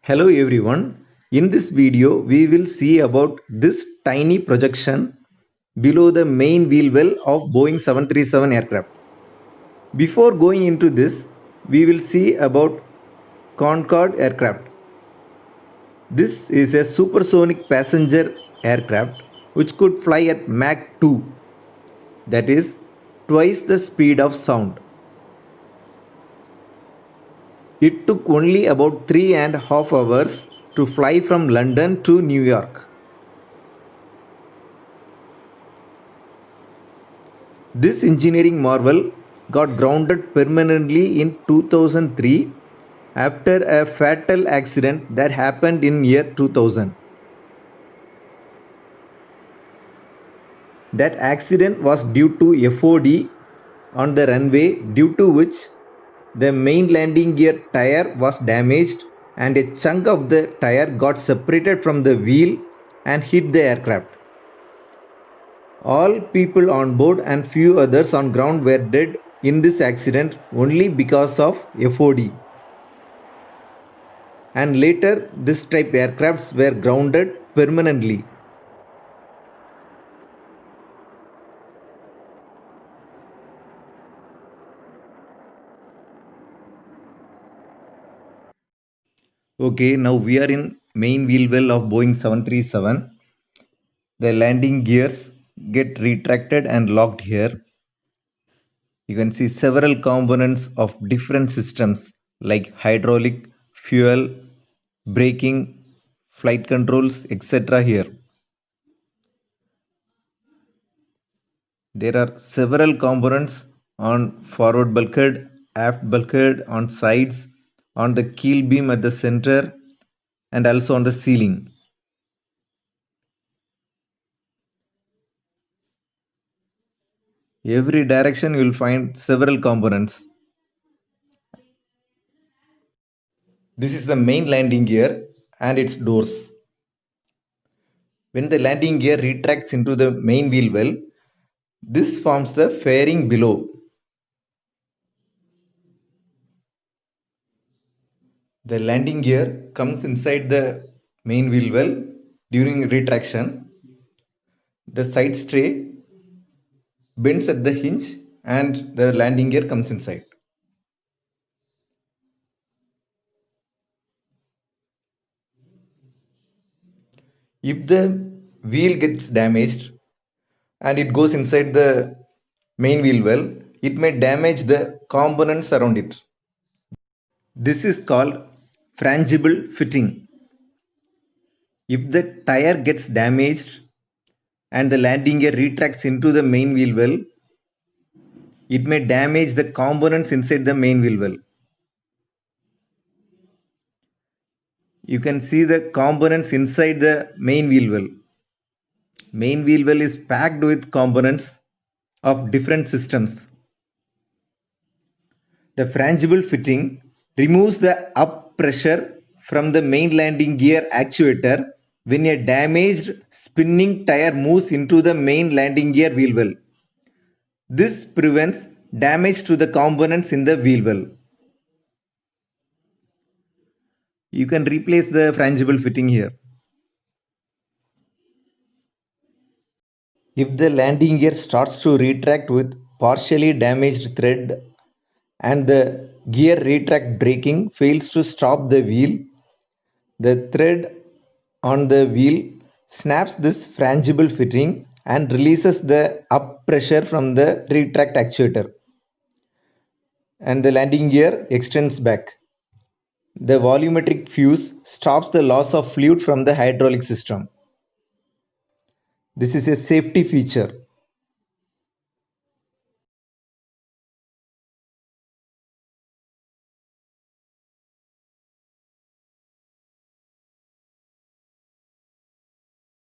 Hello everyone. In this video we will see about this tiny projection below the main wheel well of Boeing 737 aircraft. Before going into this, we will see about Concorde aircraft. This is a supersonic passenger aircraft which could fly at Mach 2, that is twice the speed of sound. It took only about 3.5 hours to fly from London to New York. This engineering marvel got grounded permanently in 2003 after a fatal accident that happened in year 2000. That accident was due to FOD on the runway, due to which the main landing gear tire was damaged and a chunk of the tire got separated from the wheel and hit the aircraft. All people on board and few others on ground were dead in this accident only because of FOD. And later this type aircrafts were grounded permanently. Okay, now we are in main wheel well of Boeing 737. The landing gears get retracted and locked here. You can see several components of different systems like hydraulic, fuel, braking, flight controls, etc. here. There are several components on forward bulkhead, aft bulkhead, on sides, on the keel beam at the center, and also on the ceiling. Every direction you will find several components. This is the main landing gear and its doors. When the landing gear retracts into the main wheel well, this forms the fairing below. The landing gear comes inside the main wheel well during retraction. The side stay bends at the hinge and the landing gear comes inside. If the wheel gets damaged and it goes inside the main wheel well, it may damage the components around it. This is called frangible fitting. If the tire gets damaged and the landing gear retracts into the main wheel well, it may damage the components inside the main wheel well. You can see the components inside the main wheel well. Main wheel well is packed with components of different systems. The frangible fitting removes the up pressure from the main landing gear actuator when a damaged spinning tire moves into the main landing gear wheel well. This prevents damage to the components in the wheel well. You can replace the frangible fitting here. If the landing gear starts to retract with partially damaged thread and the gear retract braking fails to stop the wheel, the thread on the wheel snaps this frangible fitting and releases the up pressure from the retract actuator, and the landing gear extends back. The volumetric fuse stops the loss of fluid from the hydraulic system. This is a safety feature.